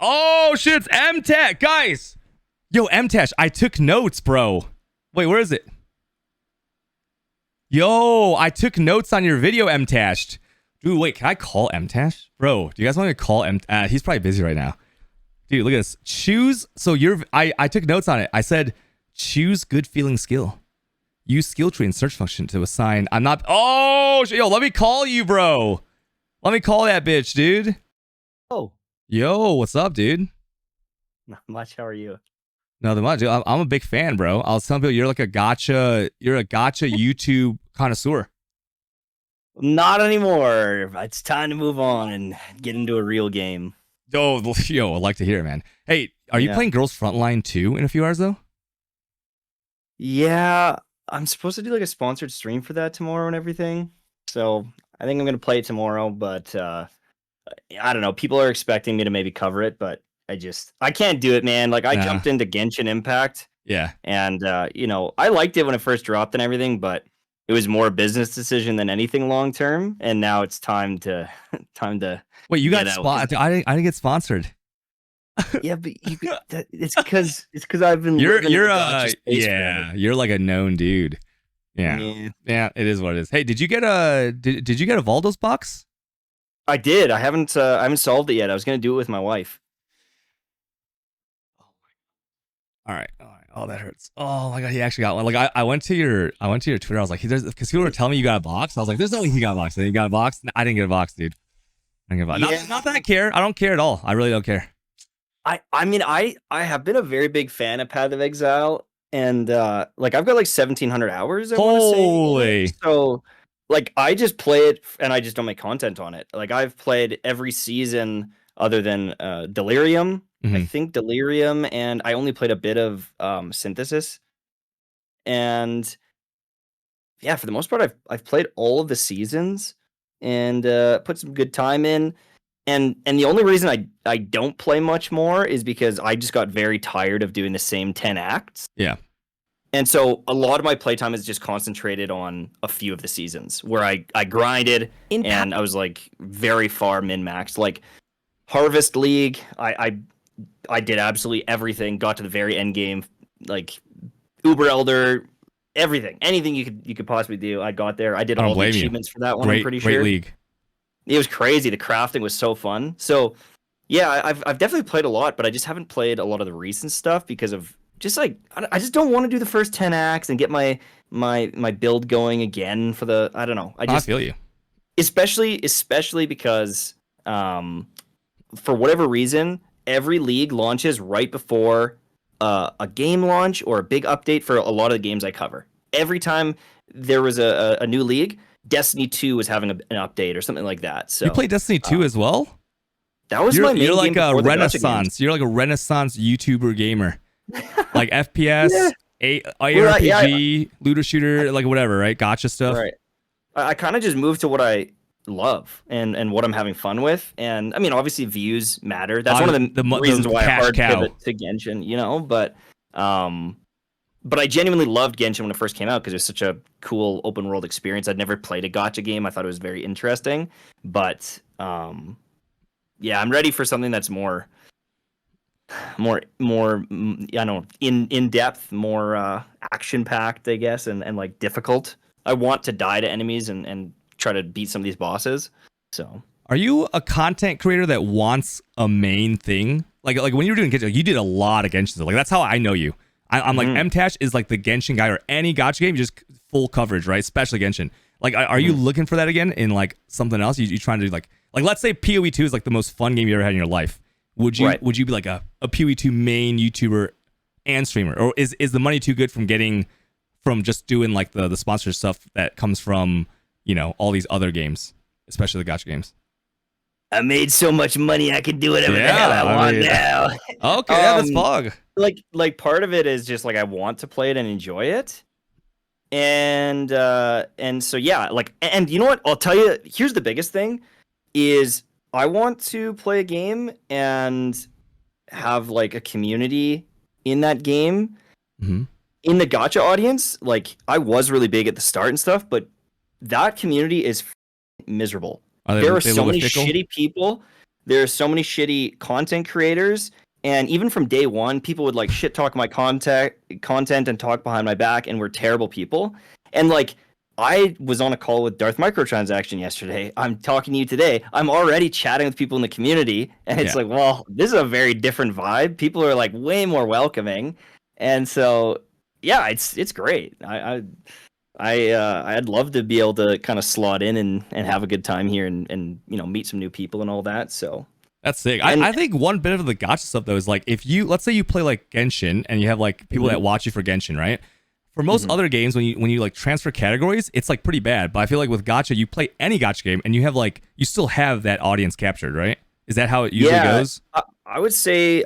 Oh shit, it's MTashed, guys. Yo, MTashed, I took notes, bro. Wait, where is it? Yo, I took notes on your video, MTashed. Dude, wait, can I call MTashed? Bro, do you guys want me to call he's probably busy right now. Dude, look at this. Choose. So I took notes on it. I said, choose good feeling skill. Use skill tree and search function to assign. I'm not. Oh, yo, let me call you, bro. Let me call that bitch, dude. Oh. Yo, what's up, dude? Not much. How are you? Nothing much. Dude, I'm a big fan, bro. I was telling people you're a gacha YouTube connoisseur. Not anymore. It's time to move on and get into a real game. Oh, yo, I'd like to hear it, man. Hey, are you playing Girls Frontline 2 in a few hours, though? Yeah, I'm supposed to do like a sponsored stream for that tomorrow and everything. So I think I'm going to play it tomorrow, but I don't know. People are expecting me to maybe cover it, but I can't do it, man. Like I jumped into Genshin Impact. Yeah. And, I liked it when it first dropped and everything, but it was more a business decision than anything long term. And now it's time to. Wait, you got sponsored? I didn't get sponsored. Yeah, but it's because I've been. You're like a known dude. Yeah, it is what it is. Hey, did you get a Valdo's box? I did. I haven't solved it yet. I was gonna do it with my wife. All right. Oh, that hurts. Oh my god, he actually got one. Like I went to your Twitter. I was like, because people were telling me you got a box. I was like, there's no way he got a box. And he got a box. I didn't get a box, dude. I didn't get a box. Yeah. Not that I care. I don't care at all. I really don't care. I mean, I have been a very big fan of Path of Exile, and I've got like 1,700 hours. Holy! So, like, I just play it, and I just don't make content on it. Like, I've played every season other than Delirium. Mm-hmm. I think Delirium, and I only played a bit of Synthesis. And yeah, for the most part, I've played all of the seasons and put some good time in. And the only reason I don't play much more is because I just got very tired of doing the same 10 acts. Yeah. And so a lot of my playtime is just concentrated on a few of the seasons where I grinded and I was like very far min-maxed. Like Harvest League, I did absolutely everything, got to the very end game, like Uber Elder, everything. Anything you could possibly do, I got there. I did all the achievements for that one, I'm pretty sure. Great league. It was crazy. The crafting was so fun. So, yeah, I've definitely played a lot, but I just haven't played a lot of the recent stuff because of just like I just don't want to do the first 10 acts and get my build going again for the I don't know. I feel you. Especially because for whatever reason, every league launches right before a game launch or a big update for a lot of the games I cover. Every time there was a new league, Destiny 2 was having an update or something like that. So you play Destiny 2 as well? That was my main You're like game a renaissance. You're like a renaissance YouTuber gamer. Like FPS, ARPG, looter shooter, like whatever, right? Gotcha stuff. Right. I kind of just moved to what I love and what I'm having fun with. And I mean, obviously views matter. That's one of the reasons why I hard pivot to Genshin, but I genuinely loved Genshin when it first came out because it was such a cool open world experience. I don't played a gacha game. I thought it was very interesting, but yeah, I'm ready for something that's more in depth, more action packed, I guess, and like difficult. I want to die to enemies and try to beat some of these bosses. So, are you a content creator that wants a main thing? Like when you were doing Genshin, you did a lot of Genshin. Like that's how I know you. I'm like MTashed is like the Genshin guy, or any gacha game, just full coverage, right? Especially Genshin. Like, are you looking for that again in like something else? You trying to do like let's say PoE 2 is like the most fun game you ever had in your life. Would you be like a PoE 2 main YouTuber and streamer, or is the money too good from just doing like the sponsor stuff that comes from all these other games, especially the gacha games? I made so much money I could do whatever the hell I want now. Okay, that's fog. Like part of it is just like I want to play it and enjoy it. And so yeah, and you know what? I'll tell you, here's the biggest thing is I want to play a game and have like a community in that game. Mm-hmm. In the gacha audience, like I was really big at the start and stuff, but that community is miserable. There are so many shitty people there's so many shitty content creators, and even from day one, people would like shit talk my content and talk behind my back, and were terrible people. And like, I was on a call with Darth Microtransaction yesterday. I'm talking to you today. I'm already chatting with people in the community, and it's like, well, this is a very different vibe. People are like way more welcoming, and so yeah, it's great. I'd love to be able to kind of slot in and have a good time here and meet some new people and all that. So that's sick. I think one bit of the gacha stuff though is like, if you, let's say you play like Genshin and you have like people that watch you for Genshin, right? For most other games, when you like transfer categories, it's like pretty bad. But I feel like with gacha, you play any gacha game and you have like, you still have that audience captured, right? Is that how it usually goes? I would say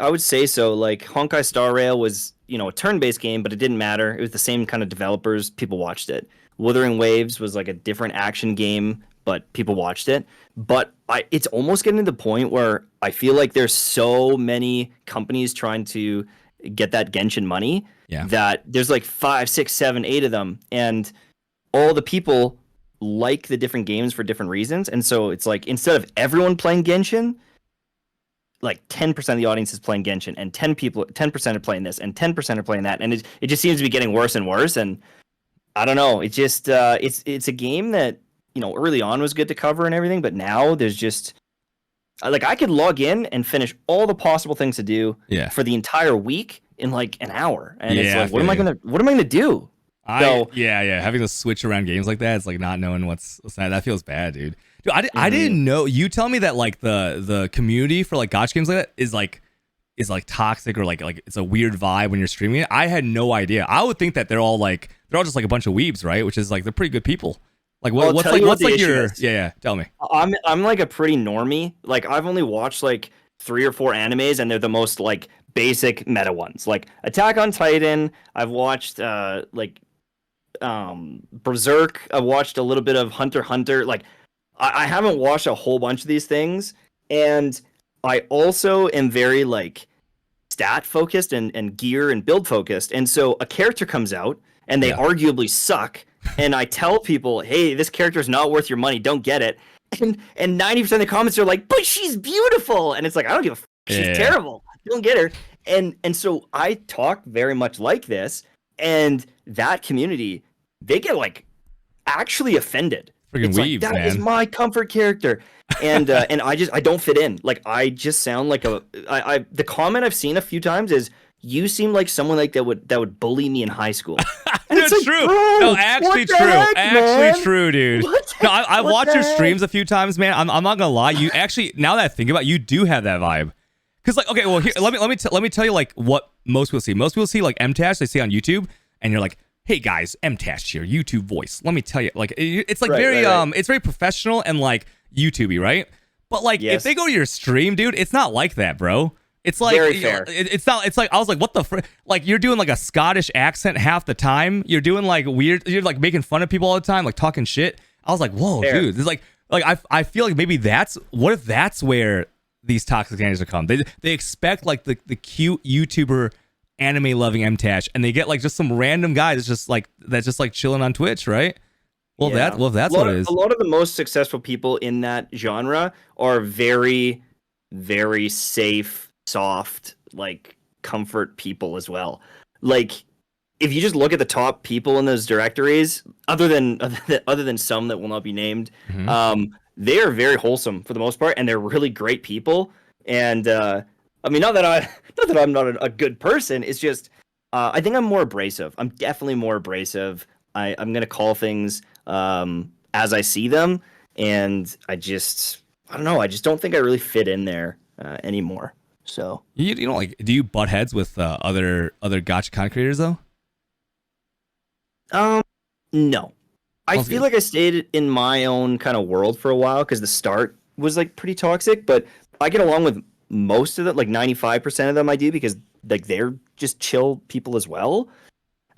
so. Like Honkai Star Rail was, a turn-based game, but it didn't matter. It was the same kind of developers. People watched it. Wuthering Waves was like a different action game, but people watched it. But it's almost getting to the point where I feel like there's so many companies trying to get that Genshin money that there's like 5, 6, 7, 8 of them, and all the people like the different games for different reasons. And so it's like, instead of everyone playing Genshin, like 10% of the audience is playing Genshin, and 10% are playing this, and 10% are playing that, and it just seems to be getting worse and worse. And I don't know, it just it's a game that early on was good to cover and everything, but now there's just like, I could log in and finish all the possible things to do for the entire week in like an hour, and it's like, what am I gonna do? Having to switch around games like that, it's like not knowing what's that feels bad, dude. I didn't know. You tell me that like the community for like gacha games like that is like toxic, or like it's a weird vibe when you're streaming it. I had no idea. I would think that they're all just like a bunch of weebs, right? Which is like, they're pretty good people. Like what's like your tell me. I'm like a pretty normie. Like, I've only watched like 3 or 4 animes, and they're the most like basic meta ones. Like Attack on Titan. I've watched Berserk. I've watched a little bit of Hunter x Hunter. Like, I haven't watched a whole bunch of these things, and I also am very like stat focused and gear and build focused. And so a character comes out and they arguably suck, and I tell people, hey, this character is not worth your money, don't get it. And 90% of the comments are like, but she's beautiful, and it's like, I don't give a f- she's terrible, don't get her. And so I talk very much like this, and that community, they get like actually offended. Freaking weebs, like, that man. is my comfort character, and I don't fit in. Like, I just sound like the comment I've seen a few times is, you seem like someone like that would bully me in high school. And it's true. No, actually true. Actually true, dude. No, I watched your streams a few times, man. I'm not gonna lie. You actually, now that I think about it, you do have that vibe. Cause like, okay, well, here, let me tell you like what most people see. Most people see like MTashed, they see on YouTube, and you're like, hey guys, MTashed here, YouTube voice. Let me tell you, like, it's like it's very professional and like YouTubey, right? But like, if they go to your stream, dude, it's not like that, bro. It's like, very fair. It's not. It's like, I was like, what the like, you're doing like a Scottish accent half the time. You're doing like weird. You're like making fun of people all the time, like talking shit. I was like, whoa, dude. It's like I feel like maybe what if that's where these toxic candidates are come. They expect like the cute YouTuber anime loving MTashed, and they get like just some random guy that's just like chilling on Twitch, right? Well, that's what it is. A lot of the most successful people in that genre are very, very safe, soft, like comfort people as well. Like, if you just look at the top people in those directories, other than some that will not be named, they are very wholesome for the most part, and they're really great people. And I mean, not that I'm not a good person. It's just I think I'm more abrasive. I'm definitely more abrasive. I'm gonna call things as I see them, and I don't know. I just don't think I really fit in there anymore. So you know, like, do you butt heads with other gacha content creators though? No. I feel like I stayed in my own kind of world for a while, because the start was like pretty toxic, but I get along with most of them, like 95% of them I do, because like they're just chill people as well.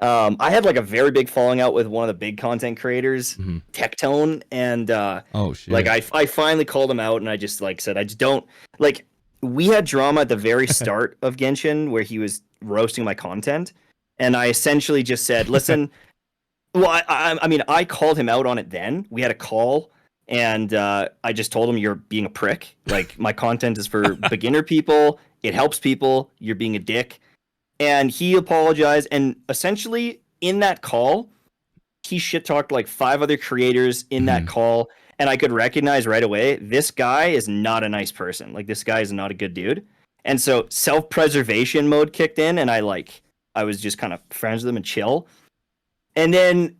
I had like a very big falling out with one of the big content creators, Tectone, and oh shit. Like I finally called him out, and I just like said, I just don't like. We had drama at the very start of Genshin where he was roasting my content, and I essentially just said, listen. Well, I mean, I called him out on it then. We had a call, and I just told him, you're being a prick. Like, my content is for beginner people. It helps people. You're being a dick. And he apologized. And essentially, in that call, he shit talked like 5 other creators in that call. And I could recognize right away, this guy is not a nice person. Like, this guy is not a good dude. And so self-preservation mode kicked in, and I was just kind of friends with him and chill. And then,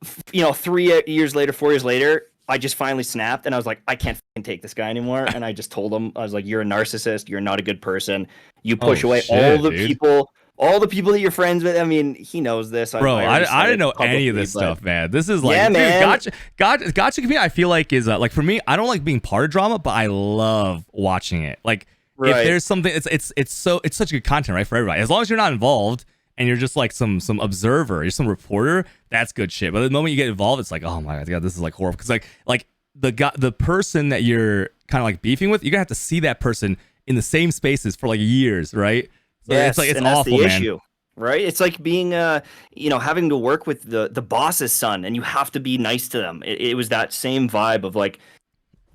3 years later, 4 years later, I just finally snapped, and I was like, I can't fucking take this guy anymore. And I just told him, I was like, you're a narcissist. You're not a good person. You push away all the people that you're friends with. I mean, he knows this. Bro, I didn't know any of this stuff, man. This is like, Gacha community, I feel like is like, for me, I don't like being part of drama, but I love watching it. Like, if there's something, it's such good content, right, for everybody. As long as you're not involved and you're just like some observer, you're some reporter, that's good shit. But the moment you get involved, it's like, oh my god, this is like horrible. Because like the person that you're kind of like beefing with, you're gonna have to see that person in the same spaces for like years, right? So yes, it's and awful, that's the man. issue, right? It's like being having to work with the boss's son, and you have to be nice to them. It was that same vibe of like,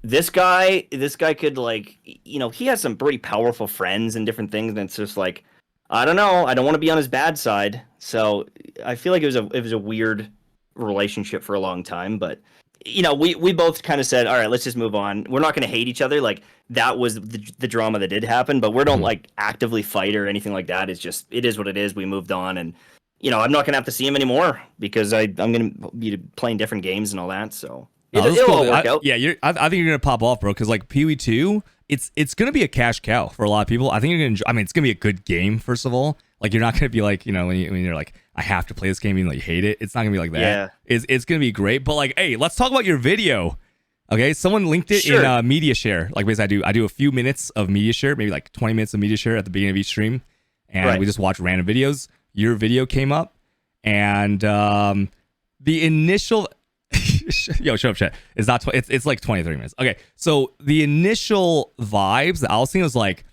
this guy could, like, he has some pretty powerful friends and different things, and it's just like, I don't know, I don't want to be on his bad side. So I feel like it was a weird relationship for a long time, but we both kind of said, all right, let's just move on. We're not going to hate each other. Like, that was the drama that did happen, but we don't like actively fight or anything like that. It's just, it is what it is. We moved on, and I'm not going to have to see him anymore because I'm going to be playing different games and all that. So it'll all work out. Yeah, I think you're gonna pop off, bro. Because like PoE 2, it's gonna be a cash cow for a lot of people. I think you're gonna enjoy. I mean, it's gonna be a good game. First of all, like, you're not gonna be like, when you're like, I have to play this game even though you hate it. It's not gonna be like that. Yeah. It's gonna be great. But like, hey, let's talk about your video. Okay, someone linked it in media share. Like, basically, I do a few minutes of media share, maybe like 20 minutes of media share at the beginning of each stream, and we just watch random videos. Your video came up, and the initial. Yo, shut up, chat. It's not. It's like 23 minutes. Okay, so the initial vibes that I was seeing was like,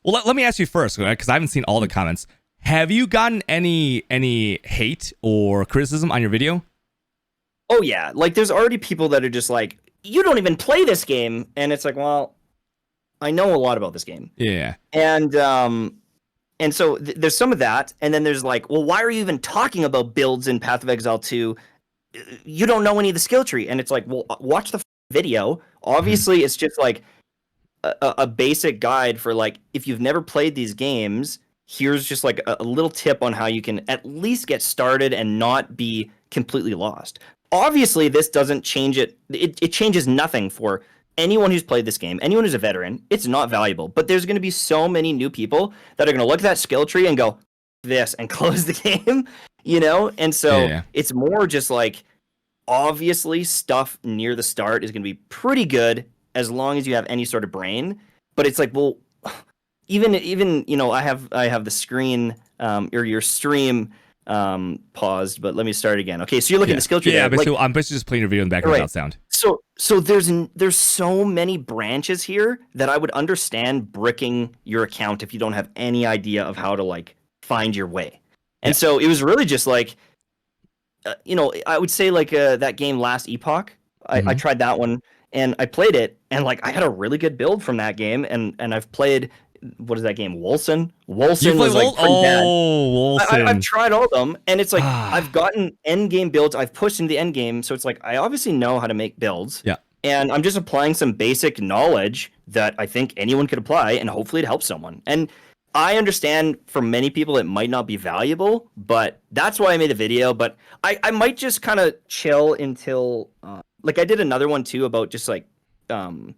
well, let me ask you first, because I haven't seen all the comments. Have you gotten any hate or criticism on your video? Oh yeah, like, there's already people that are just like, you don't even play this game, and it's like, well, I know a lot about this game. Yeah. And so there's some of that, and then there's like, well, why are you even talking about builds in Path of Exile 2? You don't know any of the skill tree. And it's like, well, watch the video. Obviously, it's just like a basic guide for, like, if you've never played these games, here's just like a little tip on how you can at least get started and not be completely lost. Obviously, this doesn't change it. It changes nothing for anyone who's played this game, anyone who's a veteran. It's not valuable. But there's going to be so many new people that are going to look at that skill tree and go, this, and close the game, And so it's more just like, obviously, stuff near the start is going to be pretty good as long as you have any sort of brain. But it's like, well, even I have the screen or your stream paused, but let me start again. Okay, so you're looking at the skill tree. Yeah, but so I'm basically just playing your video in the background without sound. So there's so many branches here that I would understand bricking your account if you don't have any idea of how to, like, find your way. And so it was really just like, I would say like that game Last Epoch. I tried that one and I played it, and like, I had a really good build from that game, and I've played, what is that game? Wolcen was like pretty bad. Wolcen. I've tried all of them, and it's like, I've gotten end game builds. I've pushed into the end game, so it's like, I obviously know how to make builds. Yeah. And I'm just applying some basic knowledge that I think anyone could apply, and hopefully it helps someone. And I understand for many people it might not be valuable, but that's why I made the video. But I might just kind of chill until like, I did another one too about just like basic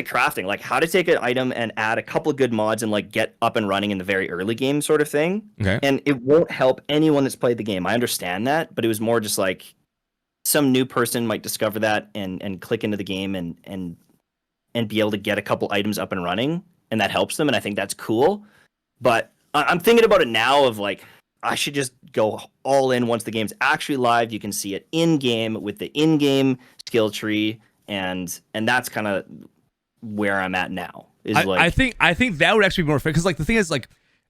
crafting, like how to take an item and add a couple of good mods and like get up and running in the very early game sort of thing. Okay. And it won't help anyone that's played the game. I understand that, but it was more just like, some new person might discover that and click into the game and be able to get a couple items up and running. And that helps them, and I think that's cool. But I'm thinking about it now of like, I should just go all in once the game's actually live. You can see it in-game with the in-game skill tree, and that's kind of where I'm at now. I think that would actually be more fair, because like, the thing is, like,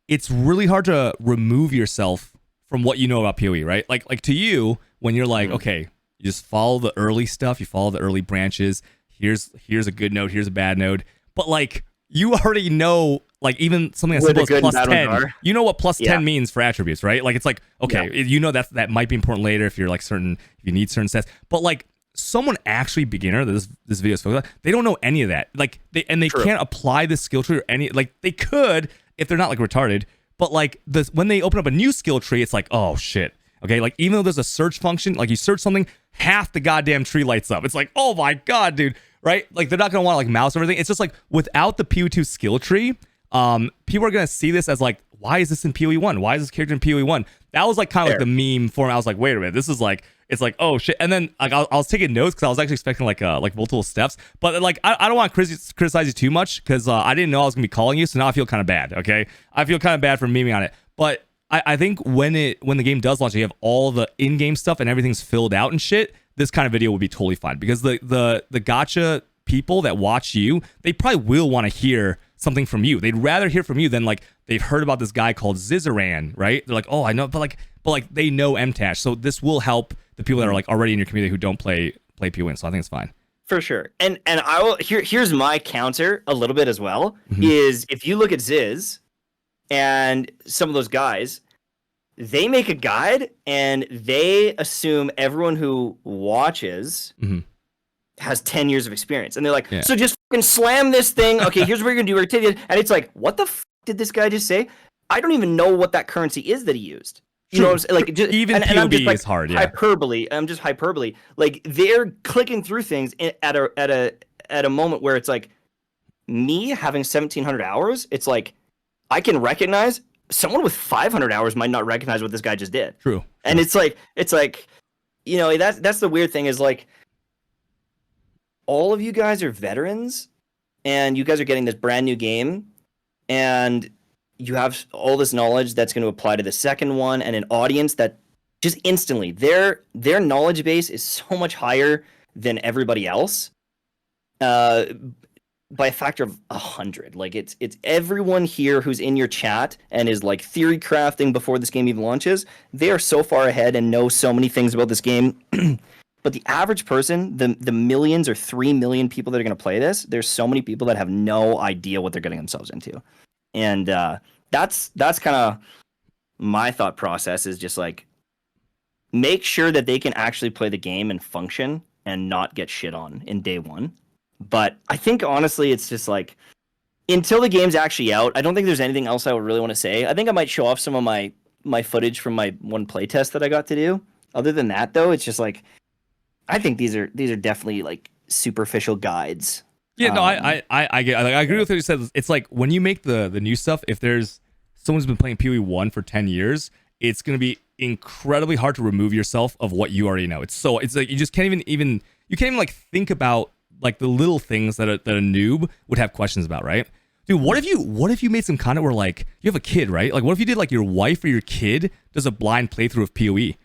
it's really hard to remove yourself from what you know about PoE, right? Like to you, when you're like, okay, You just follow the early stuff. You follow the early branches. Here's a good node. Here's a bad node. But like you already know, like even something as simple as plus 10. You know what plus 10 means for attributes, right? Like it's like okay, you know that might be important later if you're like certain if you need certain stats. But like someone actually beginner that this video is focused on, they don't know any of that. Like they can't apply this skill tree or any like they could if they're not like retarded. But like this when they open up a new skill tree, it's like oh shit. Okay, like even though there's a search function, like you search something, half the goddamn tree lights up. It's like, oh my god, dude, right? Like they're not gonna want to like mouse everything. It's just like without the PoE2 skill tree, people are gonna see this as like, why is this in PoE1? Why is this character in PoE1? That was like kind of like the meme form. I was like, wait a minute, this is like, it's like, oh shit. And then like I was taking notes because I was actually expecting like multiple steps. But like I don't want to criticize you too much because I didn't know I was gonna be calling you, so now I feel kind of bad. Okay, I feel kind of bad for memeing on it, but. I think when the game does launch, you have all the in-game stuff and everything's filled out and shit. This kind of video would be totally fine because the gacha people that watch you, they probably will want to hear something from you. They'd rather hear from you than like they've heard about this guy called Zizaran, right? They're like, oh, I know, but like they know MTashed, so this will help the people that are like already in your community who don't play PoE. So I think it's fine. For sure. And I will here's my counter a little bit as well. Is if you look at Ziz and some of those guys, they make a guide and they assume everyone who watches has 10 years of experience. And they're like, so just fucking slam this thing. Okay, here's what you're going to do. And it's like, what the f did this guy just say? I don't even know what that currency is that he used. You know what I'm saying? Like, just, even and I'm just, like, is hard, hyperbole. I'm just hyperbole. Like, they're clicking through things at a moment where it's like, me having 1,700 hours, it's like, I can recognize someone with 500 hours might not recognize what this guy just did. True. And it's like, you know, that's the weird thing is like, all of you guys are veterans and you guys are getting this brand new game and you have all this knowledge that's going to apply to the second one and an audience that just instantly their knowledge base is so much higher than everybody else. By a factor of 100. Like it's everyone here who's in your chat and is like theory crafting before this game even launches. They are so far ahead and know so many things about this game. But the average person, the millions or 3 million people that are going to play this, there's so many people that have no idea what they're getting themselves into. And that's kind of my thought process is just like make sure that they can actually play the game and function and not get shit on in day one. But I think, honestly, it's just like, until the game's actually out, I don't think there's anything else I would really want to say. I think I might show off some of my footage from my one playtest that I got to do. Other than that, though, it's just like, I think these are definitely, like, superficial guides. Yeah, no, I agree with what you said. It's like, when you make the new stuff, if there's someone who's been playing PoE1 for 10 years, it's going to be incredibly hard to remove yourself of what you already know. It's like, you just can't even like, think about like the little things that a noob would have questions about, right? Dude, what if you made some content where like you have a kid, right? Like what if you did like your wife or your kid does a blind playthrough of PoE,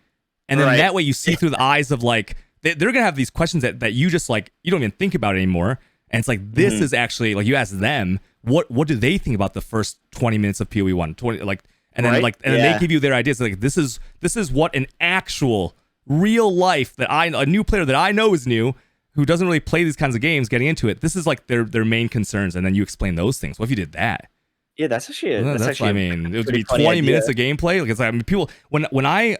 and then that way you see through the eyes of like they're gonna have these questions that you just like you don't even think about anymore, and it's like this is actually like you ask them what do they think about the first 20 minutes of PoE1, 20 like, and then like and then they give you their ideas like this is what an actual real life that a new player that I know is new, who doesn't really play these kinds of games getting into it. This is like their main concerns, and then you explain those things. What if you did that? Yeah, that's actually I mean, it would be 20 minutes of gameplay. Like, it's like, I mean, people when I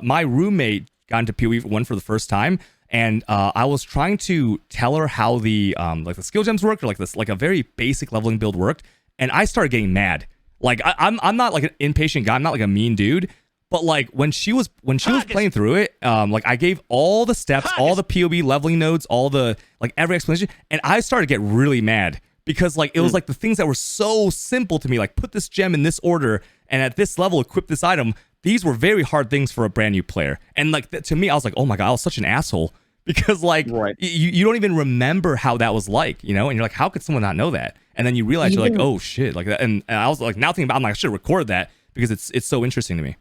my roommate got into PoE1 for the first time, and I was trying to tell her how the like the skill gems worked, or like this like a very basic leveling build worked, and I started getting mad. Like I'm not like an impatient guy. I'm not like a mean dude. But like when she was playing through it, like I gave all the steps, all the PoE leveling nodes, all the like every explanation, and I started to get really mad because like it was like the things that were so simple to me, like put this gem in this order and at this level equip this item. These were very hard things for a brand new player, and like to me, I was like, oh my god, I was such an asshole because like you don't even remember how that was like, you know, and you're like, how could someone not know that? And then you realize you're like, oh shit, like that, and I was like, now thinking about, I'm like, I should record that because it's so interesting to me.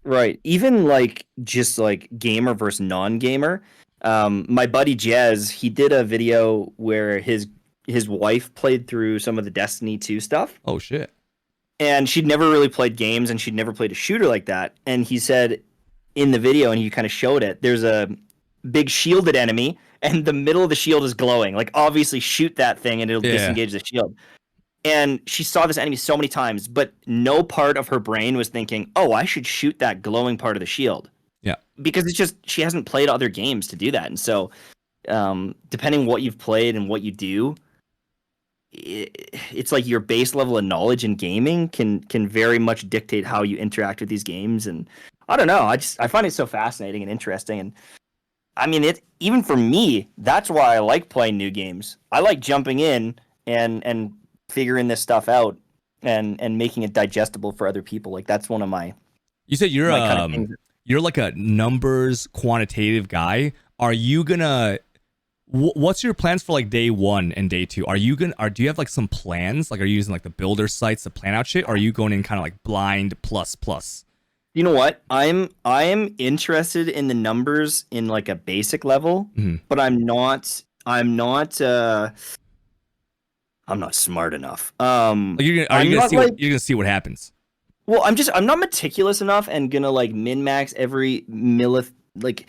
Right. Even like just like gamer versus non-gamer. My buddy Jez, he did a video where his wife played through some of the Destiny 2 stuff. Oh shit. And she'd never really played games and she'd never played a shooter like that. And he said in the video and you kind of showed it. There's a big shielded enemy, and the middle of the shield is glowing. Like, obviously, shoot that thing and it'll disengage the shield. And she saw this enemy so many times, but no part of her brain was thinking, "Oh, I should shoot that glowing part of the shield." Yeah, because it's just she hasn't played other games to do that, and so depending what you've played and what you do, it's like your base level of knowledge in gaming can very much dictate how you interact with these games. And I don't know, I find it so fascinating and interesting. And I mean, it even for me, that's why I like playing new games. I like jumping in and figuring this stuff out and making it digestible for other people. Like, that's one of my you said you're kind of you're like a numbers quantitative guy. Are you gonna what's your plans for like day 1 and day 2? Do you have like some plans? Like, are you using like the builder sites to plan out shit? Or are you going in kind of like blind plus? You know what? I'm interested in the numbers in like a basic level, but I'm not smart enough. Like, you're gonna see what happens. Well, I'm not meticulous enough and gonna like min max every like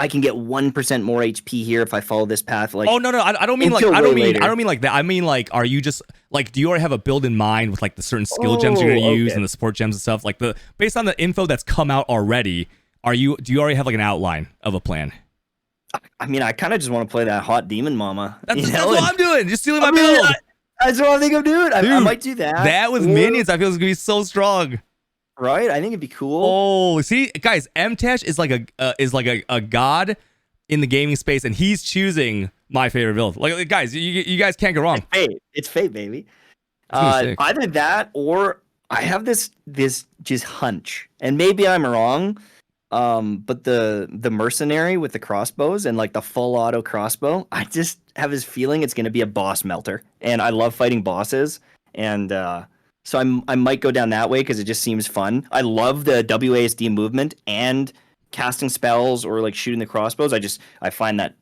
I can get 1% more HP here if I follow this path. Like, oh no, I don't mean like I don't mean like that. I mean, like, are you just like, do you already have a build in mind with like the certain skill gems you're gonna use and the support gems and stuff? Like, based on the info that's come out already, do you already have like an outline of a plan? I mean, I kind of just want to play that hot demon mama. That's what I'm doing. Just stealing my build. That's what I think I'm doing. I might do that. That with minions, I feel is gonna be so strong. Right? I think it'd be cool. Oh, see, guys, MTashed is like a god in the gaming space, and he's choosing my favorite build. Like guys, you guys can't go wrong. It's fate, baby. Either that, or I have this just hunch, and maybe I'm wrong. But the mercenary with the crossbows and like the full auto crossbow, I just have this feeling it's gonna be a boss melter, and I love fighting bosses, and so I might go down that way because it just seems fun. I love the WASD movement and casting spells or like shooting the crossbows. I find that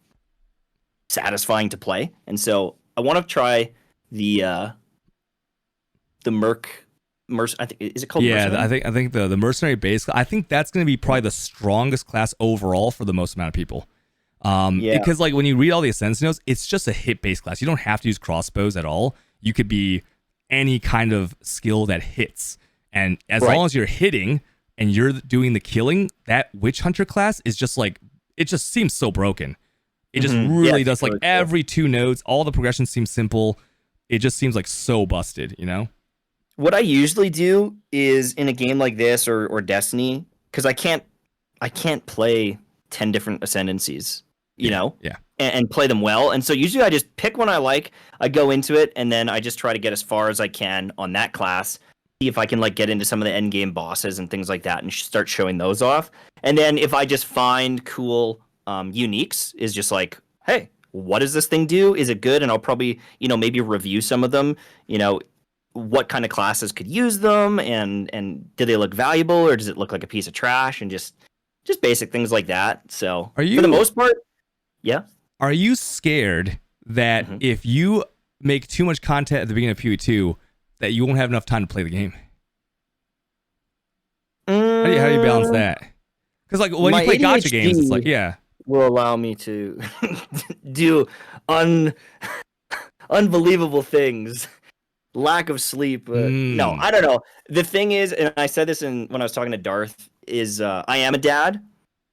satisfying to play, and so I want to try the I think, is it called? Yeah, mercenary? I think the mercenary base. I think that's going to be probably the strongest class overall for the most amount of people. Because like when you read all the ascension notes, it's just a hit based class. You don't have to use crossbows at all. You could be any kind of skill that hits, and as long as you're hitting and you're doing the killing, that witch hunter class is just like, it just seems so broken. It just really does. Like, every 2 nodes, all the progressions seem simple. It just seems like so busted, you know? What I usually do is in a game like this or Destiny, because I can't play 10 different ascendancies, you know? Yeah. And play them well. And so usually I just pick one I like, I go into it, and then I just try to get as far as I can on that class, see if I can like get into some of the end game bosses and things like that and start showing those off. And then if I just find cool uniques, is just like, hey, what does this thing do? Is it good? And I'll probably, maybe review some of them, what kind of classes could use them, and do they look valuable, or does it look like a piece of trash, and just basic things like that. So for the most part, yeah. Are you scared that if you make too much content at the beginning of PoE2, that you won't have enough time to play the game? How do you balance that? Because like when you play gacha games, it's like, will allow me to do unbelievable things. Lack of sleep. No, I don't know. The thing is, and I said this when I was talking to Darth, is I am a dad.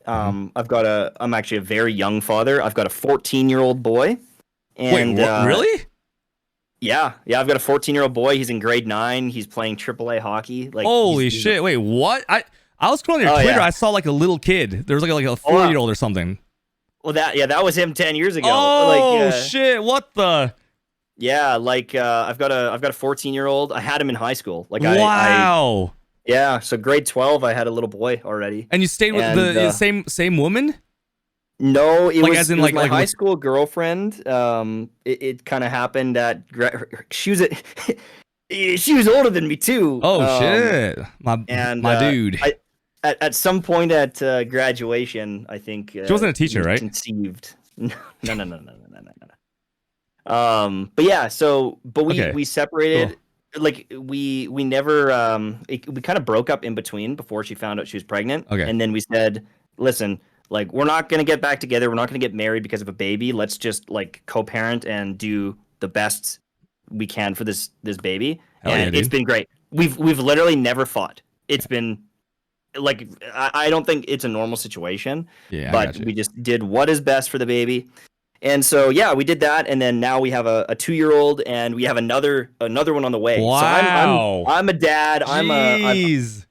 I'm actually a very young father. I've got a 14-year-old boy. And, wait, what, really? Yeah, I've got a 14-year-old boy. He's in grade 9. He's playing AAA hockey. Like, holy shit! Wait, what? I was scrolling your Twitter. Yeah. I saw like a little kid. There was like a 4-year-old or something. Well, that was him 10 years ago. Oh shit! What the? Yeah, like I've got a 14-year-old. I had him in high school. Like, wow. Yeah, so grade 12, I had a little boy already. And you stayed with the same woman? No, it was my high school girlfriend. It kind of happened at she was older than me too. Oh shit, my dude. At some point at graduation, I think she wasn't a teacher, right? Conceived. No. But yeah, we separated. like we never we kind of broke up in between before she found out she was pregnant. Okay. And then we said, listen, like we're not gonna get back together. We're not gonna get married because of a baby. Let's just like co-parent and do the best we can for this baby. Hell And yeah, it's dude. been great. We've literally never fought. It's been like I don't think it's a normal situation, Yeah, I but got you. we just did what is best for the baby. And so yeah, we did that, and then now we have a 2-year-old, and we have another one on the way. So Wow. I'm a dad. Jeez.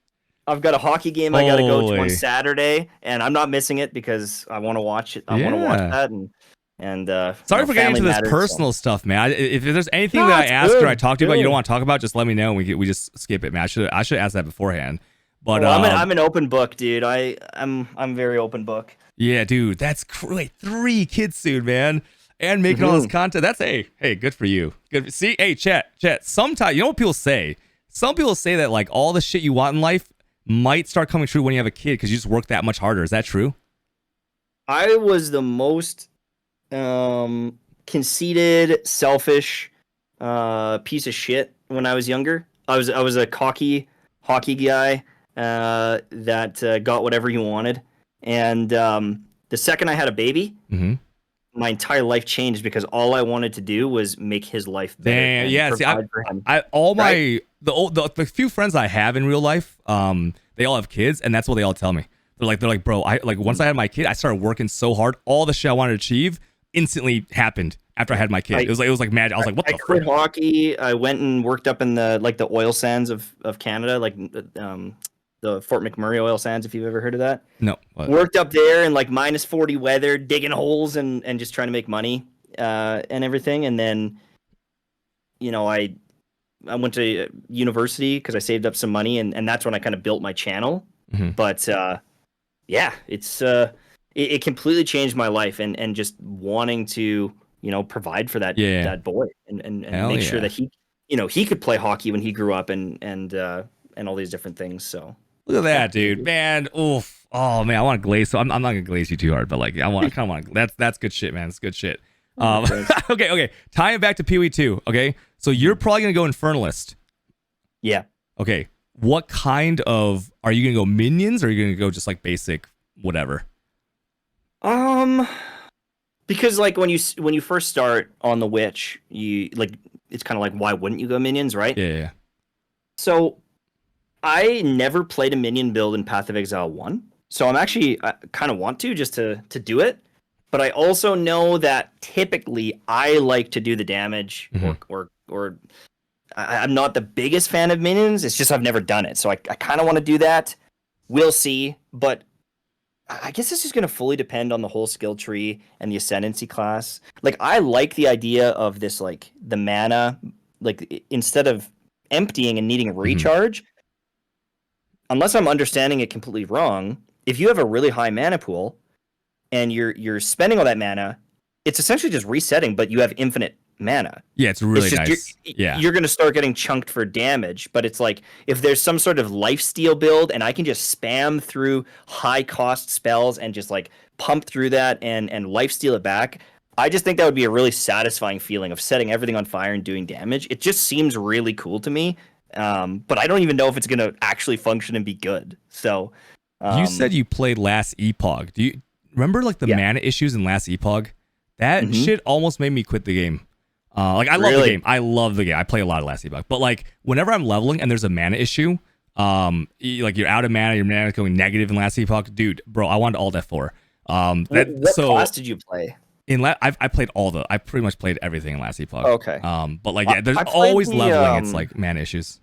I've got a hockey game I got to go to on Holy. Saturday, and I'm not missing it because I want to watch it. I want to watch Yeah. that, and Sorry for getting family into this matters, personal stuff, man. If there's anything No, that I it's ask or good, I talk to you about, you good. don't want to talk about, just let me know. And we just skip it, man. I should ask that beforehand. But Well, I'm an open book, dude. I'm very open book. yeah, dude, that's wait, 3 kids soon, man, and making all this content. That's hey, good for you. Good. See, hey, chat. Sometimes you know what people say. Some people say that like all the shit you want in life might start coming true when you have a kid because you just work that much harder. Is that true? I was the most conceited, selfish piece of shit when I was younger. I was a cocky hockey guy that got whatever he wanted, and the second I had a baby, Mm-hmm. my entire life changed because all I wanted to do was make his life better. Damn, and yeah. See, provide for him. all my Right? the few friends I have in real life, they all have kids, and that's what they all tell me. They're like, bro, I like once I had my kid, I started working so hard. All the shit I wanted to achieve instantly happened after I had my kid. It was like magic. I was like, what I the quit frick? hockey. I went and worked up in the oil sands of Canada, like the Fort McMurray oil sands, if you've ever heard of that. No, what? Worked up there in like -40 weather, digging holes and just trying to make money and everything. And then, I went to university because I saved up some money, and that's when I kind of built my channel. Mhm. But yeah, it completely changed my life, and just wanting to provide for that Yeah. that boy and Hell make sure yeah. that he could play hockey when he grew up and all these different things. So Look at that, dude, man. Oof. Oh man, I want to glaze. So I'm not gonna glaze you too hard, but like I kind of want. That's good shit, man. It's good shit. Okay. Tying it back to PoE 2. Okay, so you're probably gonna go Infernalist. yeah. Okay, what kind of are you gonna go minions or are you gonna go just like basic whatever? Because like when you first start on the witch, you like it's kind of like why wouldn't you go minions, right? Yeah. So I never played a minion build in Path of Exile 1. So I'm actually I kind of want to just to do it. But I also know that typically I like to do the damage or I'm not the biggest fan of minions. It's just I've never done it. So I kind of want to do that. We'll see. But I guess it's just going to fully depend on the whole skill tree and the ascendancy class. Like I like the idea of this, like the mana, like instead of emptying and needing a recharge, unless I'm understanding it completely wrong, if you have a really high mana pool and you're spending all that mana, it's essentially just resetting, but you have infinite mana. Yeah, it's really It's just nice. Yeah. you're going to start getting chunked for damage, but it's like if there's some sort of lifesteal build and I can just spam through high cost spells and just like pump through that and lifesteal it back, I just think that would be a really satisfying feeling of setting everything on fire and doing damage. It just seems really cool to me. But I don't even know if it's going to actually function and be good. So you said you played Last Epoch. Do you remember like the mana issues in Last Epoch? That shit almost made me quit the game. Like I love the game. I love the game. I play a lot of Last Epoch. But like whenever I'm leveling and there's a mana issue, like you're out of mana, your mana is going negative in Last Epoch, dude, bro, I wanted Alt F4. What class did you play? I played I pretty much played everything in Last Epoch. Okay. But like yeah, there's I played always the, leveling. It's like mana issues.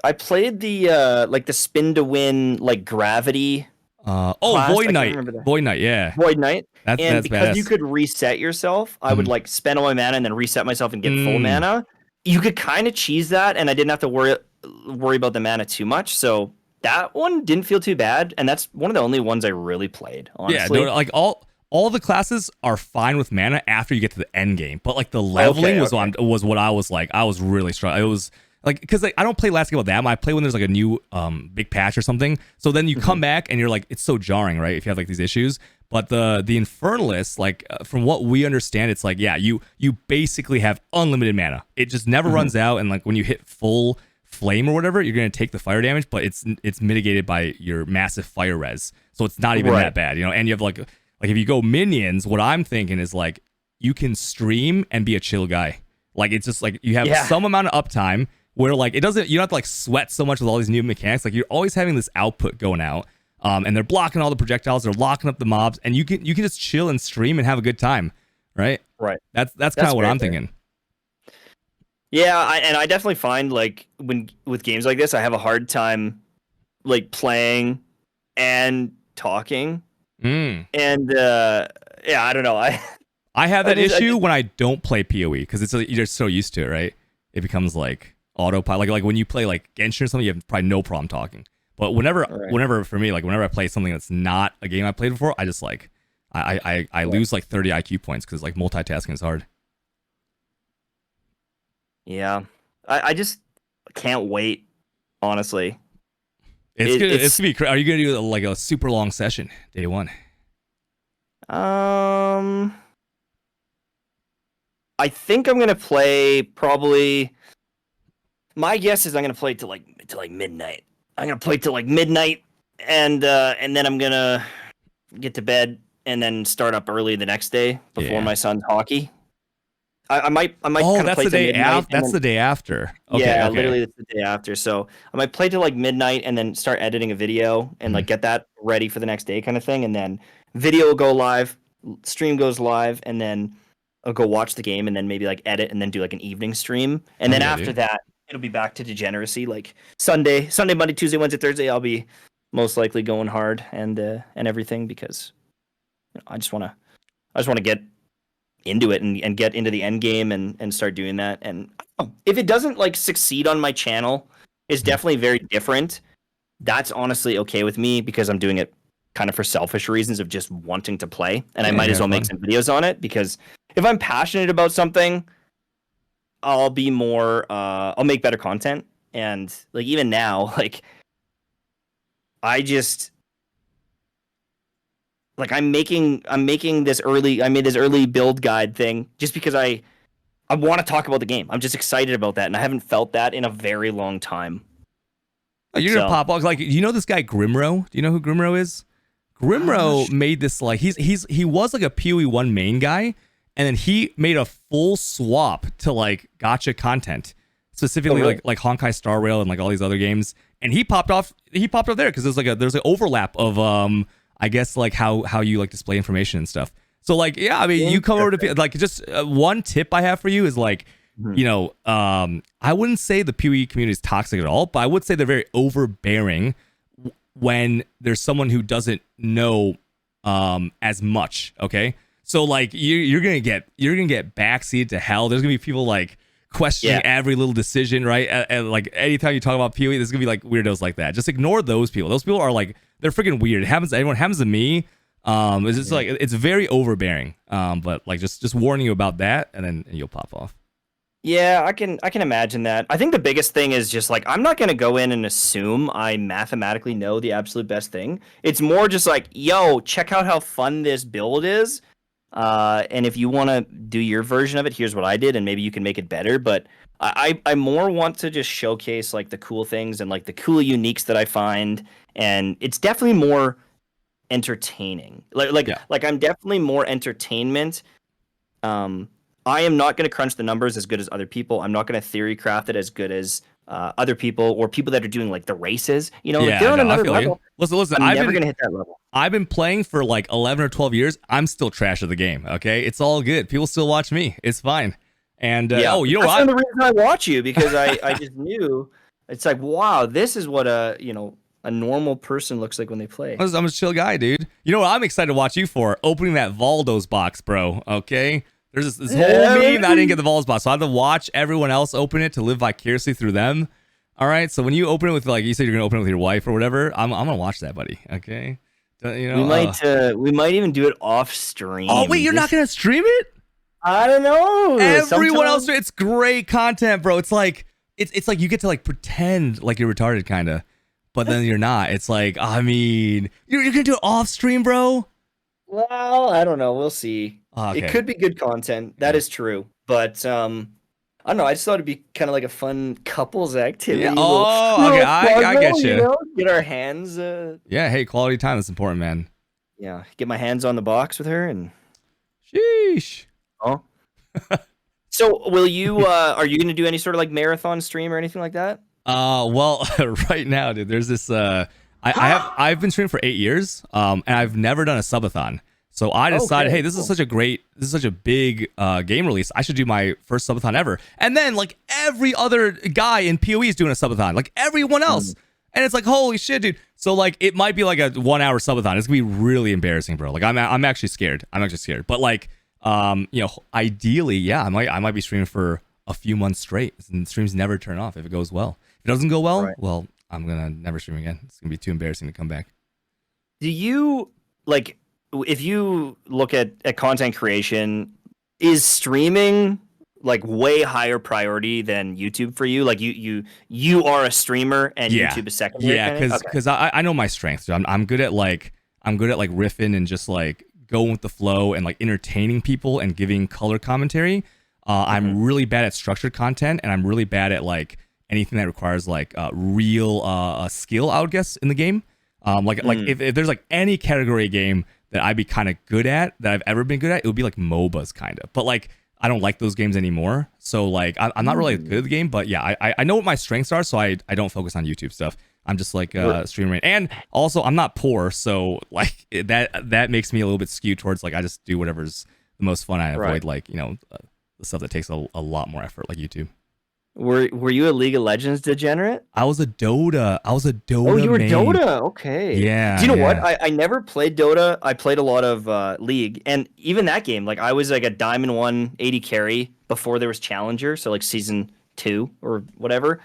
I played the like the spin to win like gravity. Void I Knight. can't remember that. Void Knight, yeah. Void Knight. That's because badass. you could reset yourself, I would like spend all my mana and then reset myself and get full mana. You could kind of cheese that, and I didn't have to worry about the mana too much. So that one didn't feel too bad, and that's one of the only ones I really played. Honestly, Yeah, no, like all the classes are fine with mana after you get to the end game, but like the leveling was what I was like. I was really struggling. It was like because like, I don't play Last Game that much. I play when there's like a new big patch or something. So then you come back and you're like, it's so jarring, right? If you have like these issues. But the Infernalists, like from what we understand, it's like, yeah, you basically have unlimited mana. It just never runs out, and like when you hit full flame or whatever, you're gonna take the fire damage, but it's mitigated by your massive fire res, so it's not even that bad, you know. And you have like if you go minions, what I'm thinking is like you can stream and be a chill guy. Like it's just like you have some amount of uptime where like you don't have to like sweat so much with all these new mechanics. Like you're always having this output going out. And they're blocking all the projectiles, they're locking up the mobs, and you can just chill and stream and have a good time, right? Right. That's kind of what I'm thinking. Yeah, I definitely find like with games like this, I have a hard time like playing and talking. And yeah, I don't know. I have that issue when I don't play PoE because you're just so used to it, right? It becomes like autopilot. Like when you play like Genshin or something, you have probably no problem talking. But whenever for me, like whenever I play something that's not a game I played before, I just like I lose like 30 IQ points because like multitasking is hard. Yeah, I just can't wait. Honestly, it's gonna be. Are you gonna do like a super long session day one? I think I'm gonna play probably. My guess is I'm gonna play till like midnight. I'm gonna play till like midnight, and then I'm gonna get to bed and then start up early the next day before my son's hockey. I might. Oh, that's the day after. That's the day after. Okay, yeah, literally, it's the day after. So I might play till like midnight and then start editing a video and like get that ready for the next day, kind of thing. And then video will go live, stream goes live, and then I'll go watch the game and then maybe like edit and then do like an evening stream. And then after that, it'll be back to degeneracy. Like Sunday, Monday, Tuesday, Wednesday, Thursday, I'll be most likely going hard and everything because I just want to get into it and get into the end game and start doing that. And if it doesn't like succeed on my channel, it's definitely very different. That's honestly okay with me because I'm doing it kind of for selfish reasons of just wanting to play. And I might as well make some videos on it because if I'm passionate about something, I'll be more I'll make better content. And like even now, like I just like I made this early build guide thing just because I want to talk about the game. I'm just excited about that, and I haven't felt that in a very long time. Oh, you're gonna pop off like you know this guy Grimro? Do you know who Grimro is? Grimro made this like he was like a PoE 1 main guy, and then he made a full swap to like gacha content, specifically like Honkai Star Rail and like all these other games. And he popped off there because there's an overlap of I guess like how you like display information and stuff. So like yeah, I mean you come over to like just one tip I have for you is like you know I wouldn't say the PoE community is toxic at all, but I would say they're very overbearing when there's someone who doesn't know as much. Okay, so like you're gonna get backseated to hell. There's gonna be people like questioning every little decision, right? And like anytime you talk about PoE, there's gonna be like weirdos like that. Just ignore those people. Those people are like they're freaking weird. It happens to anyone. It happens to me. It's just like it's very overbearing. But like just warning you about that, and then you'll pop off. Yeah, I can imagine that. I think the biggest thing is just like I'm not gonna go in and assume I mathematically know the absolute best thing. It's more just like, yo, check out how fun this build is. And if you want to do your version of it, here's what I did, and maybe you can make it better. But I more want to just showcase like the cool things and like the cool uniques that I find, and it's definitely more entertaining. Like I'm definitely more entertainment. I am not going to crunch the numbers as good as other people. I'm not going to theory craft it as good as other people or people that are doing like the races. You know, like, they're on another level. Listen, I'm never going to hit that level. I've been playing for like 11 or 12 years. I'm still trash at the game. Okay, it's all good. People still watch me. It's fine. And you know that's what? That's the reason I watch you because I just knew it's like wow, this is what a normal person looks like when they play. I'm a chill guy, dude. You know what I'm excited to watch you for? Opening that Valdo's box, bro. Okay. There's this whole meme that I didn't get the Valdo's box, so I have to watch everyone else open it to live vicariously through them. All right. So when you open it with like you said you're gonna open it with your wife or whatever, I'm gonna watch that, buddy. Okay. You know, we might even do it off stream. Oh wait, you're not gonna stream it? I don't know. Everyone else, it's great content, bro. It's like it's like you get to like pretend like you're retarded, kind of, but then you're not. It's like I mean, you're gonna do it off stream, bro. Well, I don't know. We'll see. It Okay. could be good content. That Yeah. is true. But I don't know. I just thought it'd be kind of like a fun couples Yeah. activity, Oh, okay. little I get puzzle, you. get our hands, Yeah. Hey, quality time is important, man. yeah, get my hands on the box with her, and Sheesh. oh. So, will you? Are you going to do any sort of like marathon stream or anything like that? Well, right now, dude, there's this. I've been streaming for 8 years. And I've never done a subathon. So I decided, Okay, hey, this is cool. such a big game release. I should do my first subathon ever. And then like every other guy in PoE is doing a subathon, like everyone else. And it's like, holy shit, dude. So like, it might be like a 1 hour subathon. It's gonna be really embarrassing, bro. Like I'm actually scared. I'm actually scared. But like, ideally, yeah, I might be streaming for a few months straight. And streams never turn off if it goes well. If it doesn't go well, Right. well, I'm gonna never stream again. It's gonna be too embarrassing to come back. Do you like if you look at content creation, is streaming like way higher priority than YouTube for you? Like you are a streamer and Yeah. YouTube is secondary. Yeah, kinda? Okay. because I know my strengths. Dude. I'm good at like riffing and just like going with the flow and like entertaining people and giving color commentary. I'm really bad at structured content, and I'm really bad at like anything that requires like real skill, I would guess, in the game. Like if there's like any category of game that I'd be kind of good at, that I've ever been good at, it would be like MOBAs kind of. But like I don't like those games anymore. So like I'm not really good at the game, but yeah, I know what my strengths are, so I don't focus on YouTube stuff. I'm just like streamer, and also I'm not poor, so like that makes me a little bit skewed towards like I just do whatever's the most fun. I avoid Right. like the stuff that takes a lot more effort, like YouTube. Were you a League of Legends degenerate? I was a Dota. Oh, you were main. Dota. Okay. Yeah. Do you know what? yeah. I never played Dota. I played a lot of League, and even that game, like I was like a Diamond 180 carry before there was Challenger, so like season 2 or whatever.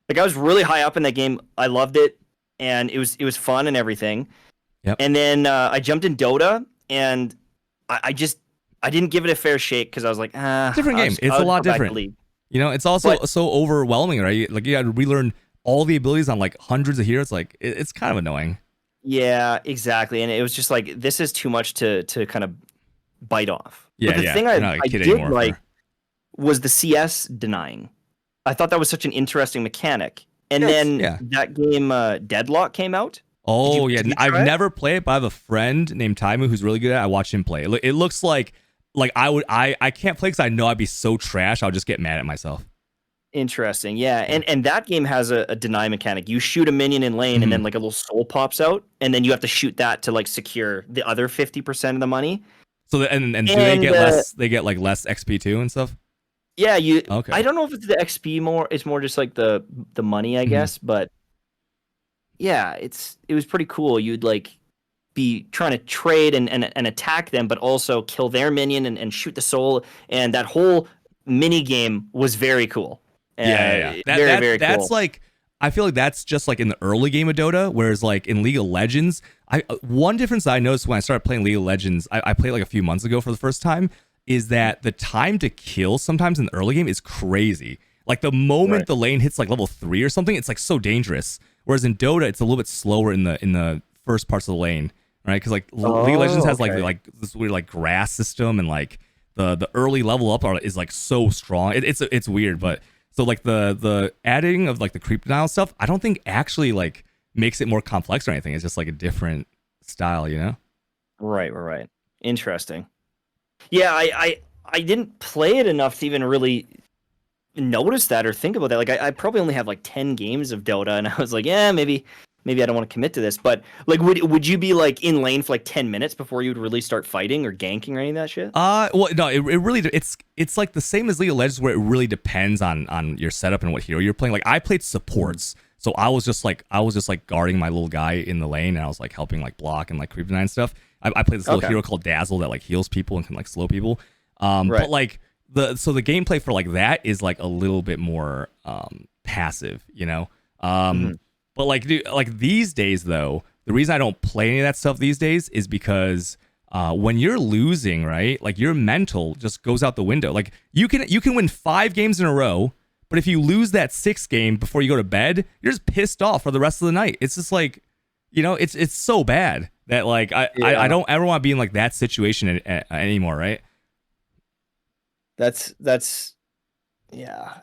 Like I was really high up in that game. I loved it, and it was fun and everything. Yep. And then I jumped in Dota, and I didn't give it a fair shake because I was like, Different game. It's a lot different. League. It's also But- so overwhelming, right? Like you got to relearn all the abilities on like hundreds of heroes. Like it's kind of annoying. Yeah, exactly. And it was just like this is too much to kind of bite off. Yeah, But the yeah. thing You're not a I kid did anymore like for- was the CS denying. I thought that was such an interesting mechanic. And Yes, then yeah. that game Deadlock came out. Oh yeah, did you I've try it? never played it, but I have a friend named Taimu who's really good at it. I watched him play. It looks like I can't play because I know I'd be so trash. I'll just get mad at myself. Interesting. Yeah. And that game has a deny mechanic. You shoot a minion in lane and then like a little soul pops out, and then you have to shoot that to like secure the other 50% of the money. So and do they get less? They get like less XP too and stuff. Yeah, Okay. I don't know if it's the XP more. It's more just like the money, I guess. But yeah, it was pretty cool. You'd like be trying to trade and attack them, but also kill their minion and shoot the soul. And that whole mini game was very cool. Yeah. Very That's cool. like I feel like that's just like in the early game of Dota, whereas like in League of Legends, one difference that I noticed when I started playing League of Legends, I played like a few months ago for the first time, is that the time to kill sometimes in the early game is crazy. Like the moment the lane hits like level 3 or something, it's like so dangerous. Whereas in Dota, it's a little bit slower in the first parts of the lane, right? Because like League of Legends has like this weird like grass system, and like the early level up is like so strong. It's weird, but so like the adding of like the creep denial stuff, I don't think actually like makes it more complex or anything. It's just like a different style, you know? Right. Interesting. Yeah, I didn't play it enough to even really notice that or think about that. Like I probably only have like 10 games of Dota, and I was like, yeah, maybe I don't want to commit to this. But like would you be like in lane for like 10 minutes before you would really start fighting or ganking or any of that shit? Well, no, it really it's like the same as League of Legends, where it really depends on your setup and what hero you're playing. Like I played supports, so I was just like guarding my little guy in the lane, and I was like helping like block and like creep deny and stuff. I played this little hero called Dazzle that like heals people and can like slow people. But like the gameplay for like that is like a little bit more passive, you know. But like, dude, like these days though, the reason I don't play any of that stuff these days is because when you're losing, right, like your mental just goes out the window. Like you can win 5 games in a row, but if you lose that 6th game before you go to bed, you're just pissed off for the rest of the night. It's just like it's so bad that like I don't ever want to be in like that situation anymore, right? That's yeah.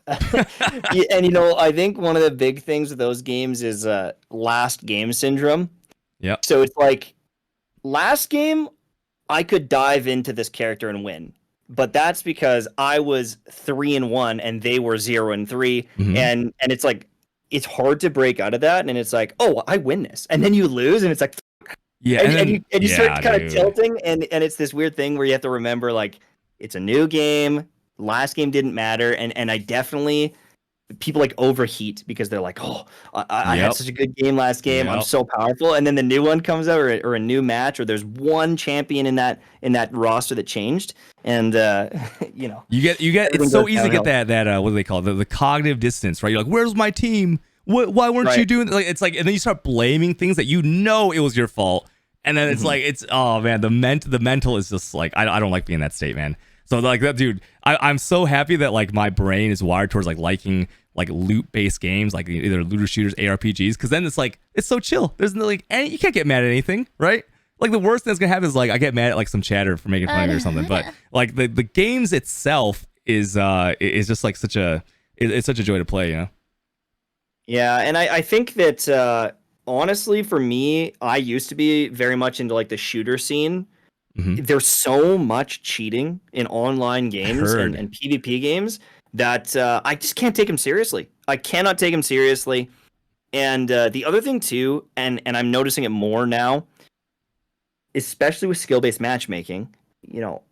Yeah, and I think one of the big things with those games is last game syndrome. Yep. So it's like last game I could dive into this character and win. But that's because I was 3-1 and they were 0-3. Mhm. And it's like it's hard to break out of that. And it's like, oh, I win this. And then you lose and it's like Yeah, and you start kind of tilting and it's this weird thing where you have to remember like it's a new game. Last game didn't matter. And I definitely people like overheat because they're like, oh, I had such a good game last game. I'm so powerful. And then the new one comes out or a new match or there's one champion in that roster that changed. And you get it's so easy to get that what do they call it? The cognitive dissonance, right? You're like, where's my team? Why weren't you doing like it's like and then you start blaming things that it was your fault. And then it's like it's oh man, the mental is just like I don't like being in that state, man. So like that dude, I'm so happy that like my brain is wired towards like liking like loot based games, like either looter shooters, ARPGs, because then it's like it's so chill. There's no like you can't get mad at anything, right? Like the worst thing that's gonna happen is like I get mad at like some chatter for making fun of me or something. But like the games itself is just like it's such a joy to play, you know? Yeah, and I think that honestly for me, I used to be very much into like the shooter scene. There's so much cheating in online games and PvP games that I just can't take them seriously. I cannot take them seriously. And the other thing too, and I'm noticing it more now, especially with skill-based matchmaking,